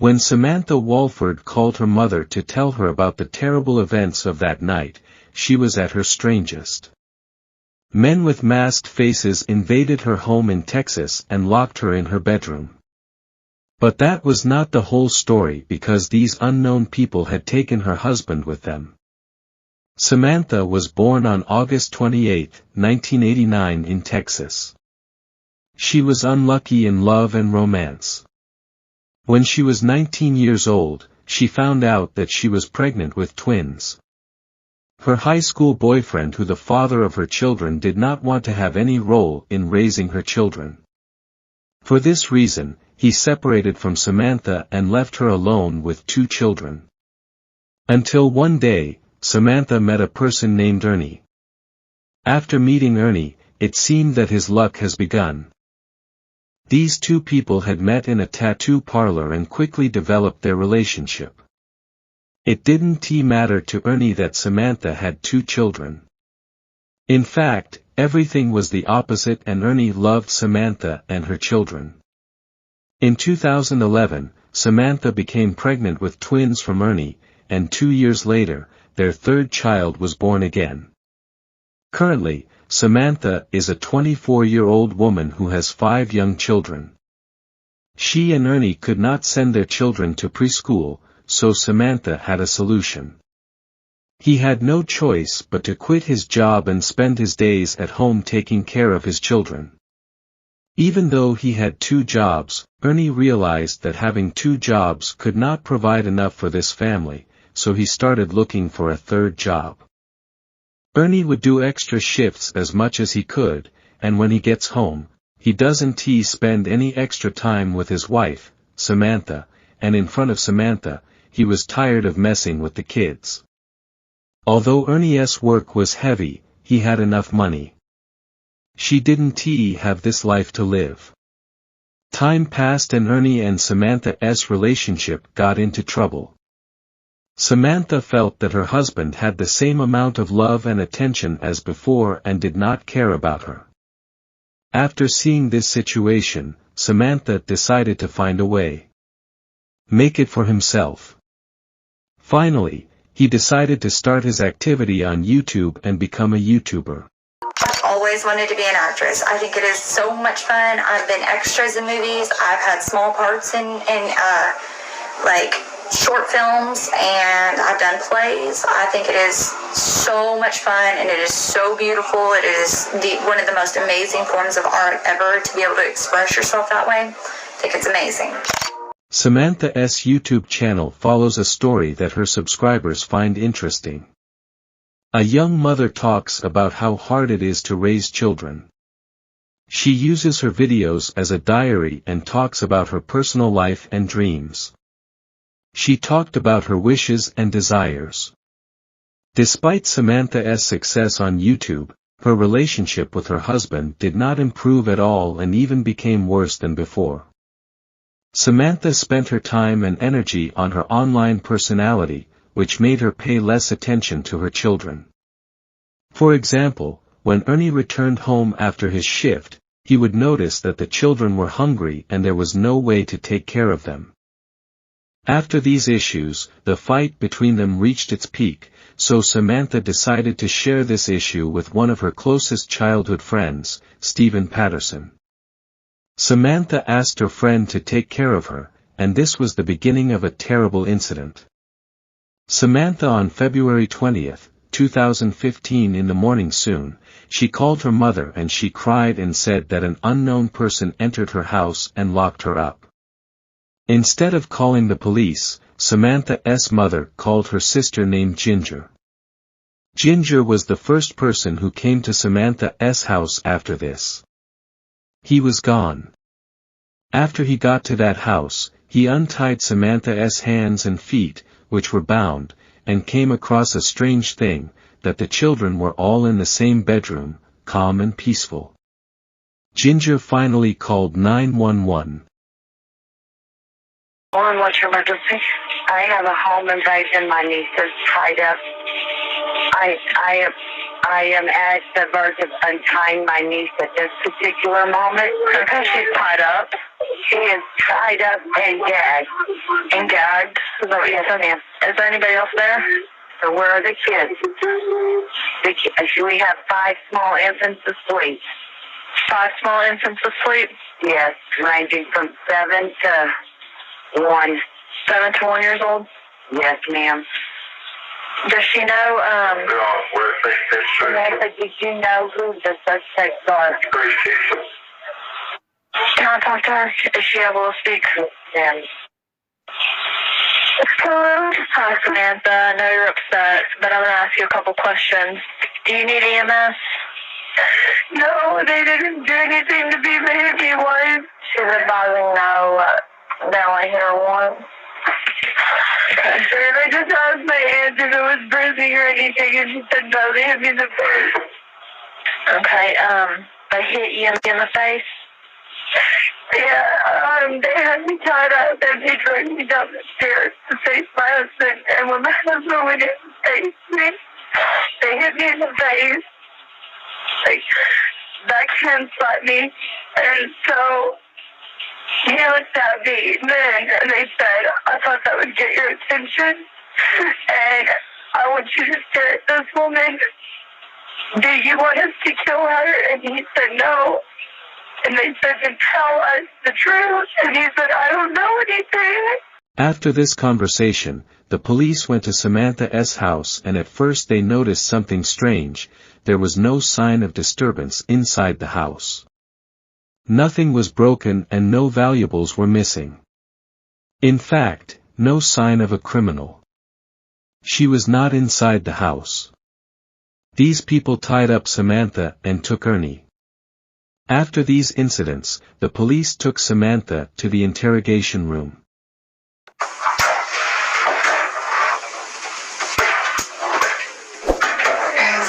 When Samantha Walford called her mother to tell her about the terrible events of that night, she was at her strangest. Men with masked faces invaded her home in Texas and locked her in her bedroom. But that was not the whole story, because these unknown people had taken her husband with them. Samantha was born on August 28, 1989 in Texas. She was unlucky in love and romance. When she was 19 years old, she found out that she was pregnant with twins. Her high school boyfriend, who the father of her children, did not want to have any role in raising her children. For this reason, he separated from Samantha and left her alone with 2 children. Until one day, Samantha met a person named Ernie. After meeting Ernie, it seemed that his luck has begun. These 2 people had met in a tattoo parlor and quickly developed their relationship. It didn't matter to Ernie that Samantha had 2 children. In fact, everything was the opposite, and Ernie loved Samantha and her children. In 2011, Samantha became pregnant with twins from Ernie, and 2 years later, their 3rd child was born again. Currently, Samantha is a 24-year-old woman who has 5 young children. She and Ernie could not send their children to preschool, so Samantha had a solution. He had no choice but to quit his job and spend his days at home taking care of his children. Even though he had 2 jobs, Ernie realized that having 2 jobs could not provide enough for this family, so he started looking for a 3rd job. Ernie would do extra shifts as much as he could, and when he gets home, he doesn't spend any extra time with his wife, Samantha, and in front of Samantha, he was tired of messing with the kids. Although Ernie's work was heavy, he had enough money. She didn't have this life to live. Time passed and Ernie and Samantha's relationship got into trouble. Samantha felt that her husband had the same amount of love and attention as before and did not care about her. After seeing this situation, Samantha decided to find a way. Make it for himself. Finally, he decided to start his activity on YouTube and become a YouTuber. I've always wanted to be an actress. I think it is so much fun. I've been extras in movies. I've had small parts in like short films, and I've done plays. I think it is so much fun, and it is so beautiful. It is one of the most amazing forms of art ever, to be able to express yourself that way. I think it's amazing. Samantha's YouTube channel follows a story that her subscribers find interesting. A young mother talks about how hard it is to raise children. She uses her videos as a diary and talks about her personal life and dreams. She talked about her wishes and desires. Despite Samantha's success on YouTube, her relationship with her husband did not improve at all and even became worse than before. Samantha spent her time and energy on her online personality, which made her pay less attention to her children. For example, when Ernie returned home after his shift, he would notice that the children were hungry and there was no way to take care of them. After these issues, the fight between them reached its peak, so Samantha decided to share this issue with one of her closest childhood friends, Stephen Patterson. Samantha asked her friend to take care of her, and this was the beginning of a terrible incident. Samantha, on February 20, 2015 in the morning soon, she called her mother and she cried and said that an unknown person entered her house and locked her up. Instead of calling the police, Samantha's mother called her sister named Ginger. Ginger was the first person who came to Samantha's house after this. He was gone. After he got to that house, he untied Samantha's hands and feet, which were bound, and came across a strange thing, that the children were all in the same bedroom, calm and peaceful. Ginger finally called 911. What's your emergency? I have a home invasion. My niece is tied up. I am at the verge of untying my niece at this particular moment. Because she's tied up. She is tied up and gagged. what you said, ma'am. Is there anybody else there? So where are the kids? We have 5 small infants asleep. 5 small infants asleep? Yes, ranging from 7 to 1. 7 to 1 years old? Yes, ma'am. Does she know, Samantha, did you know who the suspects are? Can I talk to her? Is she able to speak? Yes. Hello. Hi, Samantha. I know you're upset, but I'm going to ask you a couple questions. Do you need EMS? No, they didn't do anything to be baby wife. She's advising no, they only hit her once. Okay. And I just asked my aunt if it was bruising or anything, and she said no, they hit me in the face. Okay, they hit you in the face? Yeah, they had me tied up and they dragged me down the stairs to face my husband. And when my husband went in to face me, they hit me in the face. Like, that can slap me. And so he looked at me then and they said, I thought that would get your attention. And I want you to stare at this woman. Do you want us to kill her? And he said no. And they said to tell us the truth. And he said, I don't know anything. After this conversation, the police went to Samantha's house and at first they noticed something strange. There was no sign of disturbance inside the house. Nothing was broken and no valuables were missing. In fact, no sign of a criminal. She was not inside the house. These people tied up Samantha and took Ernie. After these incidents, the police took Samantha to the interrogation room.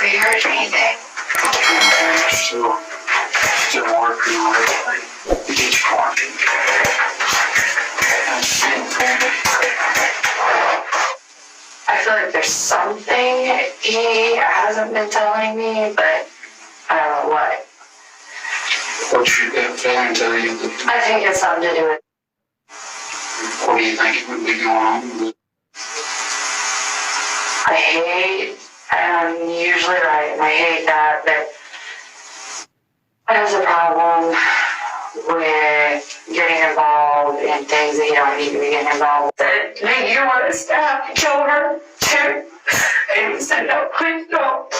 Have you heard anything? Still working on everything. Each part. I feel like there's something he hasn't been telling me, but I don't know what. What's your gut feeling tell you that? I think it's something to do with. What do you think it would be going on? I hate, and I'm usually right, and I hate that there's a problem with getting involved in things that you don't need to be getting involved with. Do you want us to have to kill her too? And he said, no, please don't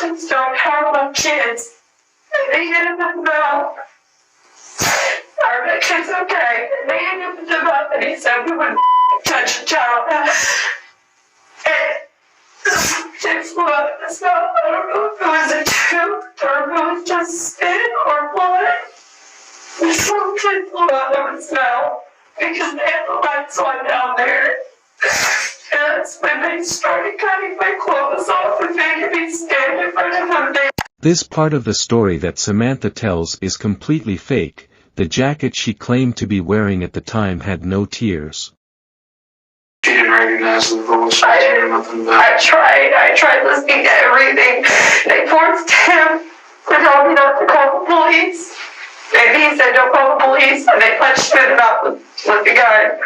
harm my kids. And they hit him in the mouth. Our kid's okay. And they hit him in the mouth and he said we wouldn't touch a child. And it flew out of his mouth. I don't know if it was a tooth or if it was just spit or what. Something flew out of his mouth because they had the lights on down there. And that's when they started cutting my clothes off and making me stand in front of them. This part of the story that Samantha tells is completely fake. The jacket she claimed to be wearing at the time had no tears. She didn't recognize the voice or nothing about I tried listening to everything. They forced him to tell me not to call the police. And he said, don't call the police. And they punched him in the mouth with the gun.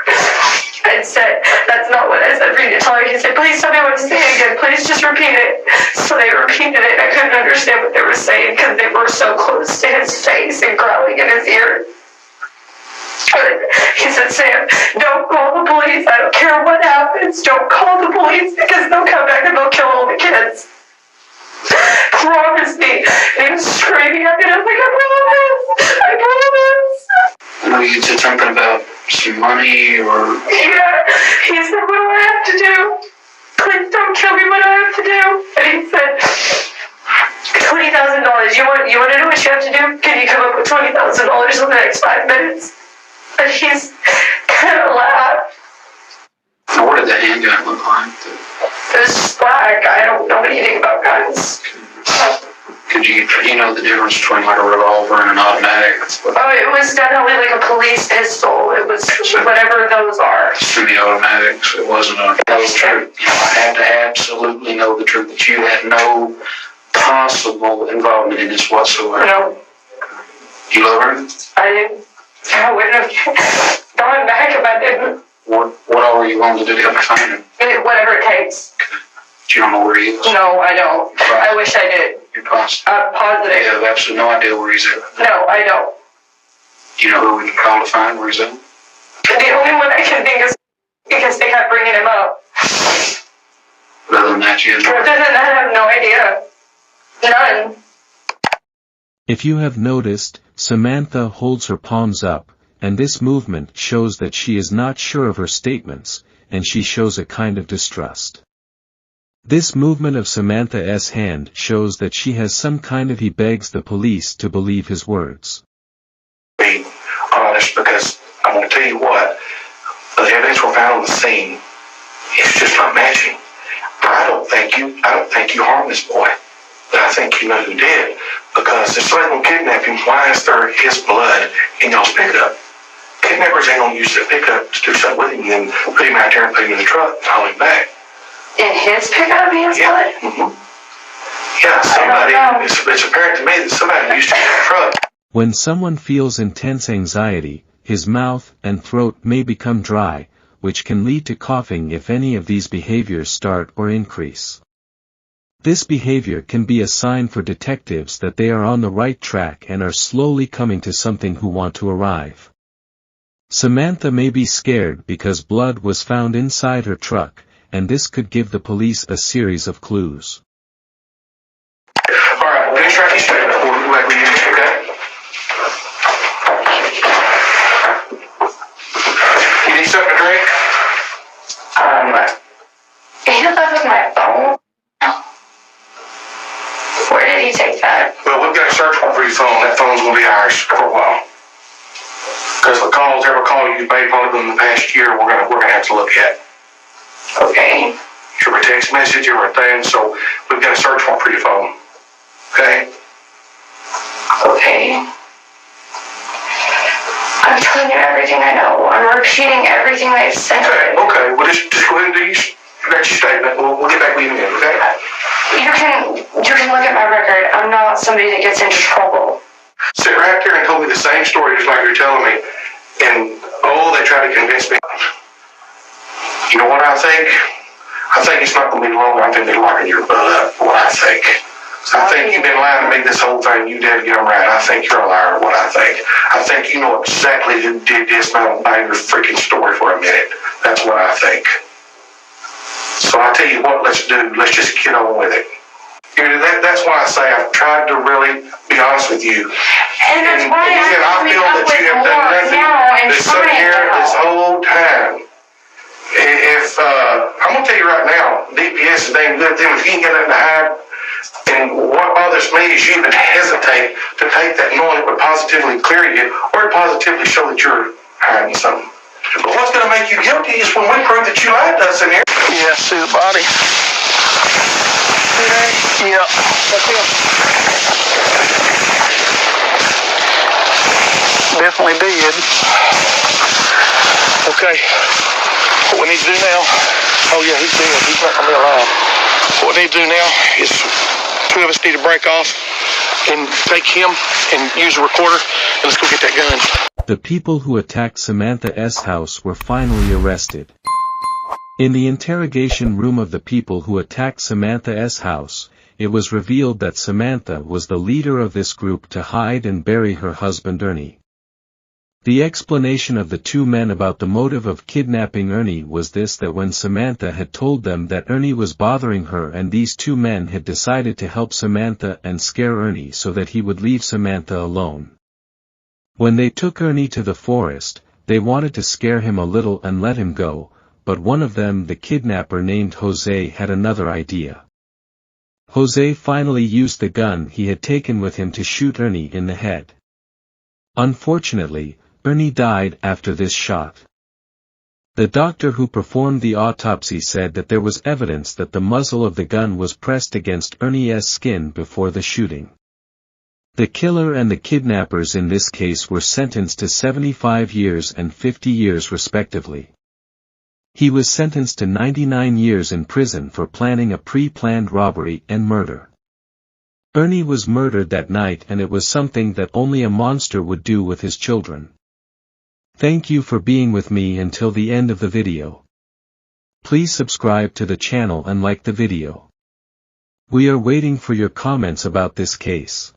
I said, that's not what I said for you to tell you. He said, please tell me what to say again. Please just repeat it. So they repeated it. I couldn't understand what they were saying because they were so close to his face and growling in his ear. He said, Sam, don't call the police. I don't care what happens. Don't call the police because they'll come back and they'll kill all the kids. Promise me. And he was screaming at me. I was like, I promise. I know you said something about some money or... Yeah. He said, what do I have to do? Please don't kill me. What do I have to do? And he said, $20,000. You want to know what you have to do? Can you come up with $20,000 in the next 5 minutes? And he's kind of laughed. What did the handgun look like? It was just black. I don't know anything about guns. Could you know the difference between like a revolver and an automatic? Oh, it was definitely like a police pistol. It was whatever those are. Semi-automatics. It wasn't a... That was true. I had to absolutely know the truth that you had no possible involvement in this whatsoever. No. You love her? I didn't. I wouldn't have gone back if I didn't. What all were you willing to do to help me find her? whatever it takes. You don't know where he is? No, I don't. Right. I wish I did. You're positive? I'm positive. You have absolutely no idea where he's at. No, I don't. Do you know who we can call to find where he's at? The only one I can think is because they kept bringing him up. But other than that, you have no Other than that, I have no idea. None. If you have noticed, Samantha holds her palms up, and this movement shows that she is not sure of her statements, and she shows a kind of distrust. This movement of Samantha's hand shows that she has some kind of he begs the police to believe his words. Be honest, because I'm going to tell you what, the evidence we found on the scene is just not matching. I don't think you harmed this boy. But I think you know who did. Because if somebody's going to kidnap him, why is there his blood in y'all's pickup? Kidnappers ain't going to use their pickup to do something with him and then put him out there and put him in the truck and haul him back. In his pickup, he has blood? Mm-hmm. Yeah, it's apparent to me that somebody used his truck. When someone feels intense anxiety, his mouth and throat may become dry, which can lead to coughing if any of these behaviors start or increase. This behavior can be a sign for detectives that they are on the right track and are slowly coming to something who want to arrive. Samantha may be scared because blood was found inside her truck, and this could give the police a series of clues. Alright, we're going to track you straight up. We'll let you, okay? You need something to drink? He left with my phone. Where did he take that? Well, we've got a search warrant for your phone. That phone's going to be ours for a while. Because the calls, every call you've made on it in the past year, we're gonna have to look at. Okay. Every text message, everything. So we've got a search warrant for your phone. Okay? Okay. I'm telling you everything I know. I'm repeating everything I've said. Okay. Well, just go ahead and do your statement. We'll get back with you in a minute, okay? You can look at my record. I'm not somebody that gets into trouble. Sit right there and told me the same story just like you're telling me. And, they try to convince me. You know what I think? I think it's not going to be long. I think they're locking your butt up, what I think. So I think you've been lying to me this whole time. You did get them right. I think you're a liar, what I think. I think you know exactly who did this, and I don't buy your freaking story for a minute. That's what I think. So I tell you what, let's do. Let's just get on with it. That's why I say I've tried to really be honest with you. And that's why I feel that you have done nothing this up here this whole time. If I'm gonna tell you right now, DPS is damn good. Then if you ain't got nothing to hide, and what bothers me is you even hesitate to take that knowing it would positively clear you or positively show that you're hiding something. But what's gonna make you guilty is when we prove that you lied to us in here. Yeah, see the body. Yeah. That's him. Definitely did. Okay. What we need to do now, yeah, he's dead. He's not going to be alive. What we need to do now is two of us need to break off and take him and use a recorder and let's go get that gun. The people who attacked Samantha's house were finally arrested. In the interrogation room of the people who attacked Samantha's house, it was revealed that Samantha was the leader of this group to hide and bury her husband Ernie. The explanation of the two men about the motive of kidnapping Ernie was this: that when Samantha had told them that Ernie was bothering her, and these two men had decided to help Samantha and scare Ernie so that he would leave Samantha alone. When they took Ernie to the forest, they wanted to scare him a little and let him go, but one of them, the kidnapper named Jose, had another idea. Jose finally used the gun he had taken with him to shoot Ernie in the head. Unfortunately, Ernie died after this shot. The doctor who performed the autopsy said that there was evidence that the muzzle of the gun was pressed against Ernie's skin before the shooting. The killer and the kidnappers in this case were sentenced to 75 years and 50 years respectively. He was sentenced to 99 years in prison for planning a pre-planned robbery and murder. Ernie was murdered that night, and it was something that only a monster would do with his children. Thank you for being with me until the end of the video. Please subscribe to the channel and like the video. We are waiting for your comments about this case.